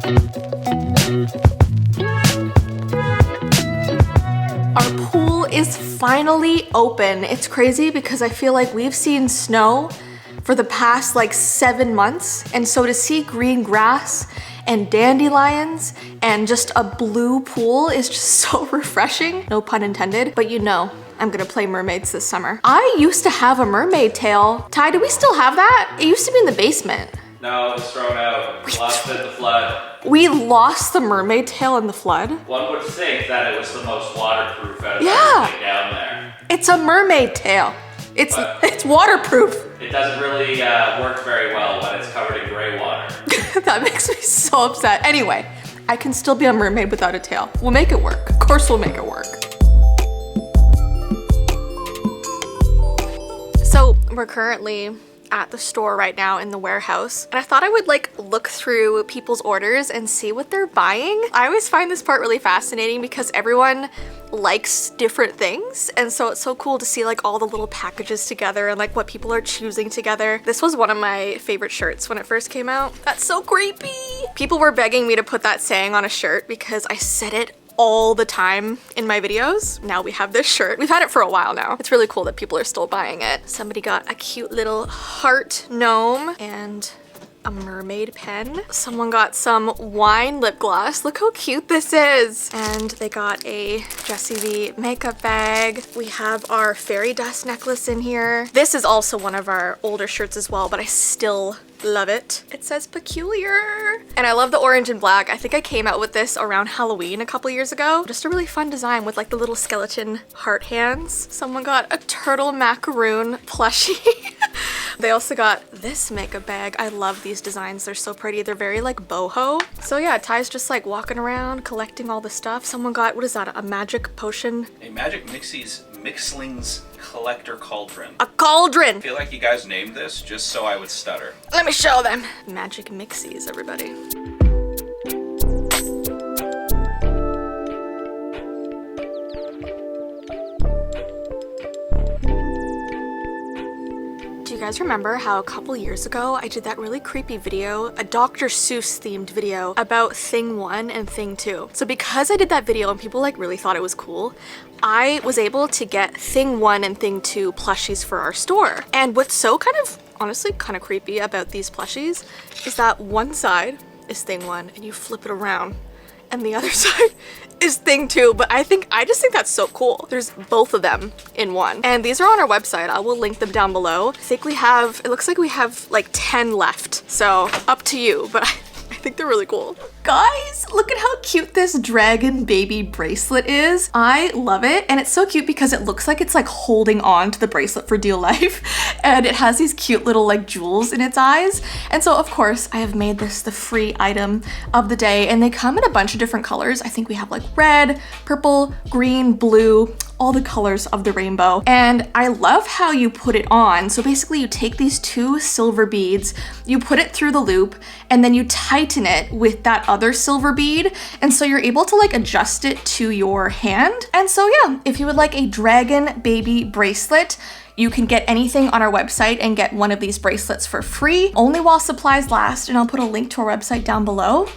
Our pool is finally open. It's crazy because I feel like we've seen snow for the past like 7 months. And so to see green grass and dandelions and just a blue pool is just so refreshing. No pun intended, but you know, I'm gonna play mermaids this summer. I used to have a mermaid tail. Ty, do we still have that? It used to be in the basement. No, it was thrown out. We lost it in the flood. We lost the mermaid tail in the flood? One would think that it was the most waterproof out of everything down there. It's a mermaid tail. It's waterproof. It doesn't really work very well when it's covered in gray water. That makes me so upset. Anyway, I can still be a mermaid without a tail. We'll make it work. Of course we'll make it work. So we're currently at the store right now in the warehouse, and I thought I would like look through people's orders and see what they're buying. I always find this part really fascinating because everyone likes different things, and so it's so cool to see like all the little packages together and like what people are choosing together. This was one of my favorite shirts when it first came out. That's so creepy. People were begging me to put that saying on a shirt because I said it all the time in my videos. Now we have this shirt. We've had it for a while now. It's really cool that people are still buying it. Somebody got a cute little heart gnome and a mermaid pen. Someone got some wine lip gloss. Look how cute this is. And they got a jessiivee makeup bag. We have our fairy dust necklace in here. This is also one of our older shirts as well, but I still love it. It says peculiar. And I love the orange and black. I think I came out with this around Halloween a couple years ago. Just a really fun design with like the little skeleton heart hands. Someone got a turtle macaroon plushie. They also got this makeup bag. I love these designs. They're so pretty. They're very like boho. So yeah, Ty's just like walking around collecting all the stuff. Someone got, what is that? A magic potion? A Magic Mixlings collector cauldron. A cauldron! I feel like you guys named this just so I would stutter. Let me show them. Magic Mixies, everybody. Do you guys remember how a couple years ago I did that really creepy video, a Dr. Seuss themed video about Thing 1 and Thing 2? So because I did that video and people like really thought it was cool, I was able to get Thing 1 and Thing 2 plushies for our store. And what's so honestly kind of creepy about these plushies is that one side is Thing 1 and you flip it around and the other side is Thing 2, but I just think that's so cool. There's both of them in one. And these are on our website. I will link them down below. I think it looks like we have like 10 left. So up to you, but I think they're really cool. Guys, look at how cute this dragon baby bracelet is. I love it. And it's so cute because it looks like it's like holding on to the bracelet for dear life. And it has these cute little like jewels in its eyes. And so of course I have made this the free item of the day, and they come in a bunch of different colors. I think we have like red, purple, green, blue, all the colors of the rainbow. And I love how you put it on. So basically you take these 2 silver beads, you put it through the loop, and then you tighten it with that other silver bead. And so you're able to like adjust it to your hand. And so yeah, if you would like a dragon baby bracelet, you can get anything on our website and get one of these bracelets for free, only while supplies last, and I'll put a link to our website down below.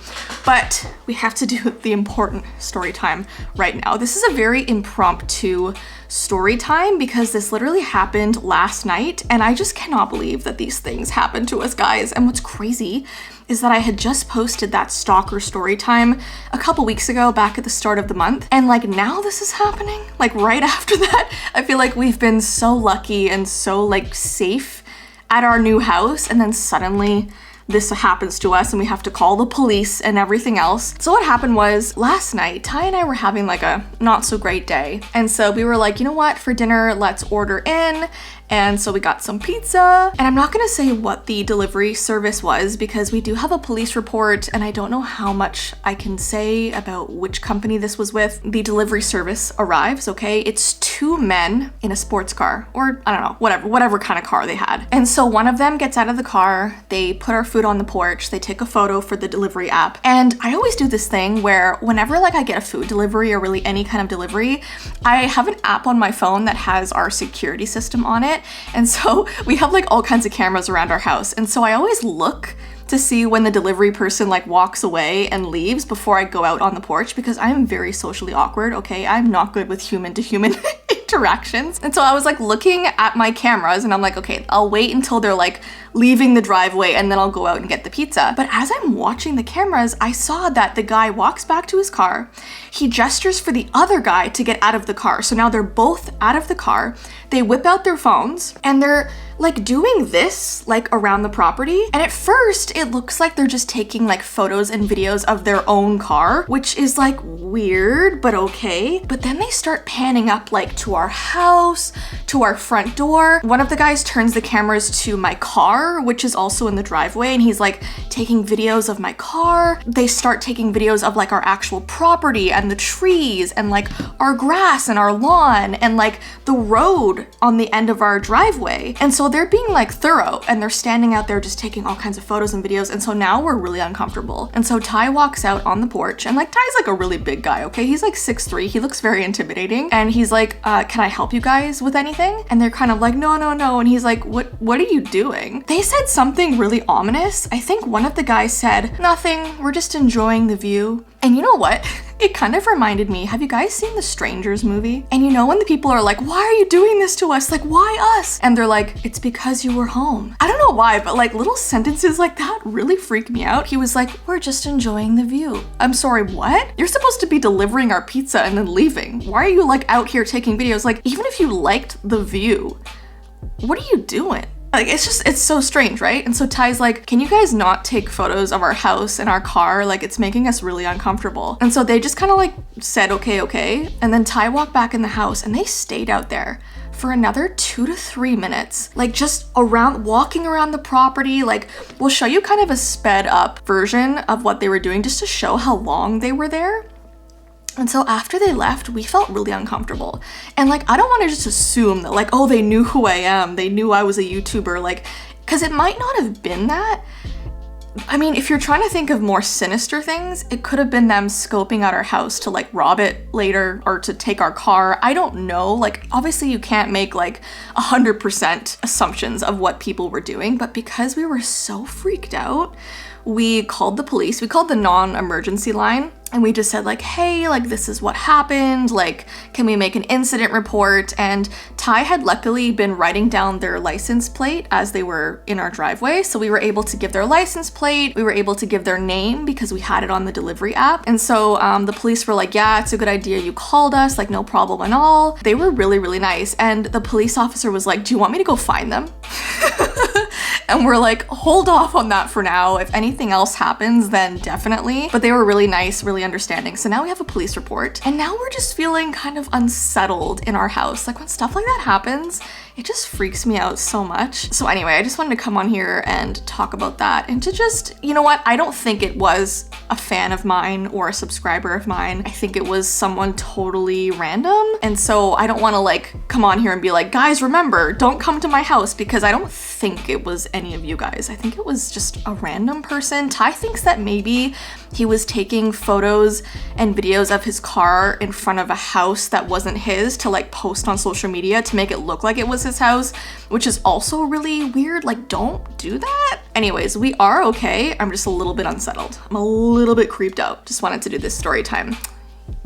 But we have to do the important story time right now. This is a very impromptu story time because this literally happened last night, and I just cannot believe that these things happen to us, guys. And what's crazy is that I had just posted that stalker story time a couple weeks ago back at the start of the month, and like now this is happening like right after that. I feel like we've been so lucky and so like safe at our new house, and then suddenly this happens to us and we have to call the police and everything else. So what happened was last night, Ty and I were having like a not so great day. And so we were like, you know what, for dinner, let's order in. And so we got some pizza, and I'm not gonna say what the delivery service was because we do have a police report and I don't know how much I can say about which company this was with. The delivery service arrives, okay? It's 2 men in a sports car, or I don't know, whatever kind of car they had. And so one of them gets out of the car, they put our food on the porch, they take a photo for the delivery app. And I always do this thing where whenever like I get a food delivery or really any kind of delivery, I have an app on my phone that has our security system on it. And so we have like all kinds of cameras around our house. And so I always look to see when the delivery person like walks away and leaves before I go out on the porch because I'm very socially awkward, okay? I'm not good with human to human interactions. And so I was like looking at my cameras and I'm like, okay, I'll wait until they're like leaving the driveway and then I'll go out and get the pizza. But as I'm watching the cameras, I saw that the guy walks back to his car. He gestures for the other guy to get out of the car. So now they're both out of the car. They whip out their phones and they're like doing this like around the property. And at first it looks like they're just taking like photos and videos of their own car, which is like weird, but okay. But then they start panning up like to our house, to our front door. One of the guys turns the cameras to my car, which is also in the driveway, and he's like taking videos of my car. They start taking videos of like our actual property and the trees and like our grass and our lawn and like the road on the end of our driveway. And so they're being like thorough and they're standing out there just taking all kinds of photos and videos. And so now we're really uncomfortable. And so Ty walks out on the porch, and like Ty's like a really big guy, okay? He's like 6'3", he looks very intimidating. And he's like, can I help you guys with anything? And they're kind of like, no, no, no. And he's like, what are you doing? They said something really ominous. I think one of the guys said, nothing, we're just enjoying the view. And you know what? It kind of reminded me, have you guys seen the Strangers movie? And you know when the people are like, why are you doing this to us? Like, why us? And they're like, it's because you were home. I don't know why, but like little sentences like that really freak me out. He was like, we're just enjoying the view. I'm sorry, what? You're supposed to be delivering our pizza and then leaving. Why are you like out here taking videos? Like, even if you liked the view, what are you doing? Like, it's so strange, right? And so Ty's like, can you guys not take photos of our house and our car? Like, it's making us really uncomfortable. And so they just kind of like said, okay, okay. And then Ty walked back in the house and they stayed out there for another 2 to 3 minutes, like just walking around the property. Like, we'll show you kind of a sped up version of what they were doing just to show how long they were there. And so after they left, we felt really uncomfortable. And like, I don't want to just assume that like, oh, they knew who I am. They knew I was a YouTuber, like, because it might not have been that. I mean, if you're trying to think of more sinister things, it could have been them scoping out our house to like rob it later or to take our car. I don't know. Like, obviously you can't make like 100% assumptions of what people were doing, but because we were so freaked out, we called the police. We called the non-emergency line. And we just said like, hey, like this is what happened. Like, can we make an incident report? And Ty had luckily been writing down their license plate as they were in our driveway. So we were able to give their license plate. We were able to give their name because we had it on the delivery app. And so the police were like, yeah, it's a good idea you called us, like no problem at all. They were really, really nice. And the police officer was like, do you want me to go find them? And we're like, hold off on that for now. If anything else happens, then definitely. But they were really nice, really understanding. So now we have a police report. And now we're just feeling kind of unsettled in our house. Like when stuff like that happens, it just freaks me out so much. So anyway, I just wanted to come on here and talk about that and to just, you know what? I don't think it was a fan of mine or a subscriber of mine. I think it was someone totally random. And so I don't want to like come on here and be like, guys, remember, don't come to my house, because I don't think it was any of you guys. I think it was just a random person. Ty thinks that maybe he was taking photos and videos of his car in front of a house that wasn't his to like post on social media to make it look like it was his house, which is also really weird. Like, don't do that. Anyways, we are okay. I'm just a little bit unsettled. I'm a little bit creeped out. Just wanted to do this story time.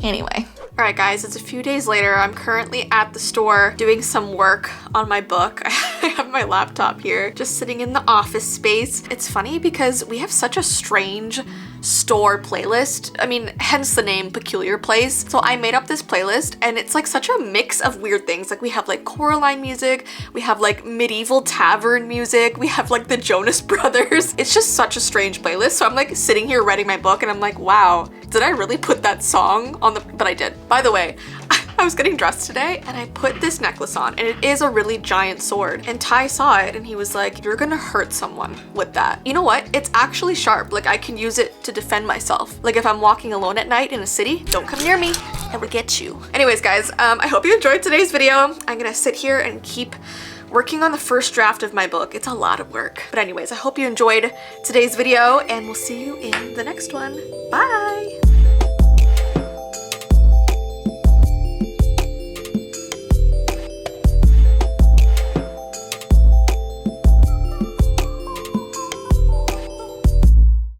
Anyway. All right, guys, it's a few days later. I'm currently at the store doing some work on my book. I have my laptop here, just sitting in the office space. It's funny because we have such a strange store playlist. I mean, hence the name Peculiar Place. So I made up this playlist and it's like such a mix of weird things. Like we have like Coraline music, we have like medieval tavern music, we have like the Jonas Brothers. It's just such a strange playlist. So I'm like sitting here writing my book and I'm like, wow, did I really put that song on the, but I did. By the way, I was getting dressed today and I put this necklace on and it is a really giant sword, and Ty saw it and he was like, you're gonna hurt someone with that. You know what? It's actually sharp. Like I can use it to defend myself. Like if I'm walking alone at night in a city, don't come near me. I will get you. Anyways, guys, I hope you enjoyed today's video. I'm gonna sit here and keep working on the first draft of my book. It's a lot of work. But anyways, I hope you enjoyed today's video and we'll see you in the next one. Bye.